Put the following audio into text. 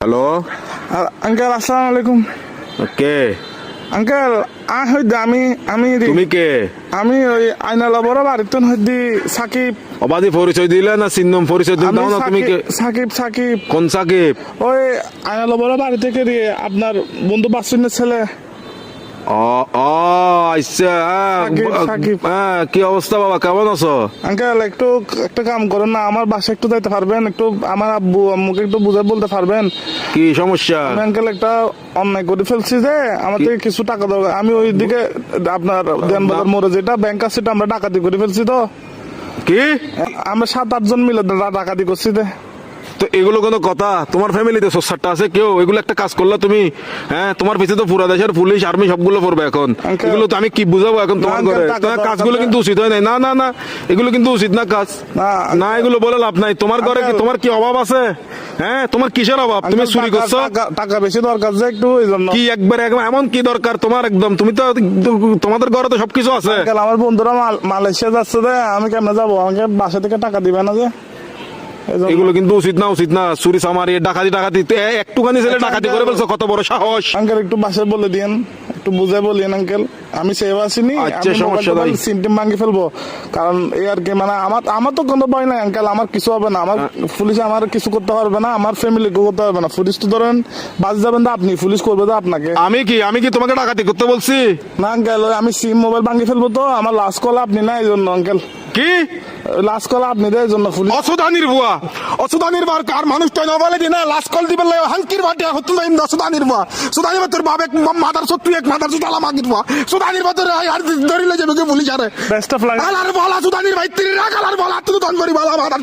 Hello uncle আসসালামু আলাইকুম। কে? Uncle আমি তুমি কে? আমি ওই আইনালা বড় বাড়িতে হইদি সাকিব। অবাধি পরিচয় দিলে না চিহ্নম পরিচয় দিলে দাও না তুমি কে? সাকিব কোন সাকিব? ওই আইনালা বড় বাড়ি থেকে আপনার বন্ধু বাসুনের ছেলে। আচ্ছা সাকিব। কি অবস্থা বাবা, কেমন আছো? আঙ্কেল একটু একটা কাম করেন না, আমার বাসায় একটু যাইতে পারবেন? একটু আমার আব্বু আম্মুকে একটু বুঝাই বলতে পারবেন? কি সমস্যা? আমি আঙ্কেল একটা অন্যায় করে ফেলছি যে আমার থেকে কিছু টাকা দরকার। আমি ওই দিকে আপনার দেনবাজার মোড়ে যেটা ব্যাংক আছে সেটা আমরা ডাকাতি করে ফেলছি। তো কি আমরা 7-8 জন মিলে ডাকাতি করছি। তো এগুলো কোনো কথা? তোমার ফ্যামিলিতে সোসারটা আছে কেউ? এগুলো একটা কাজ করলা তুমি? হ্যাঁ, তোমার পিছনে তো পুরা দেশের পুলিশ আর্মি সবগুলো পড়বে এখন। এগুলো তো আমি কি বুঝাবো এখন তোমার ঘরে? তোমার কাজগুলো কিন্তু উচিত হয় নাই। না না না, এগুলো কিন্তু উচিত না কাজ। না, এগুলো বলে লাভ নাই। তোমার ঘরে কি তোমার কি অভাব আছে? হ্যাঁ, তোমার কিসের অভাব? তুমি চুরি করছো? টাকা বেশি দরকার যে একটু ওই জন্য। কি একবার এমন কি দরকার তোমার? একদম তুমি তো তোমাদের ঘরে তো সবকিছু আছে। আমার বন্ধুরা মালয়েশিয়া যাচ্ছে যে আমি কেমনে যাবো? আমাকে বাসা থেকে টাকা দিবে না যে? এগুলো কিন্তু উচিত না। চুরি চামারি ডাকাতি একটুখানি ছেলে ডাকাতি করে বলছো, কত বড় সাহস! আঙ্কেল একটু বাসায় বলে দিয়েন, একটু বুঝে বলিয়েন আঙ্কেল। আমি সেভ আসিনি, আচ্ছা, সমস্যা নাই। সিমটিম ভাঙি ফেলবো। কারণ এই আর কি, মানে আমার তো কোনো ভয় নাই আঙ্কেল। আমার কিছু হবে না। আমার পুলিশ আমার কিছু করতে পারবে না, আমার ফ্যামিলি করতে পারবে না। পুলিশ তো ধরেন বাস যাবেন তো আপনি, পুলিশ করবে তো আপনাকে। আমি কি তোমাকে ডাকাতি করতে বলছি? না আঙ্কেল, আমি সিম মোবাইল ভাঙি ফেলবো। তো আমার লাস্ট কল আপনি না, এই জন্য আঙ্কেল। কি লাস্ট কল আপনি দেয়, এই জন্য পুলিশ। অসুদানির বুয়া কার মানুষটা না বলে দিনা লাস্ট কল দিবে হাঙ্কির বাটে হতো না। অসুদানির বুয়া তোর বাবা মাদার সত্তু এক মাদার সুতালা মাগির বুয়া সুদানির বাতরে আর ধরিলে যাবে পুলিশ। আরে বেস্ট অফ লাক। আলার বলা সুদানির ভাই তিরি রাখ আলার বলা তুই দন করি বলা মাদার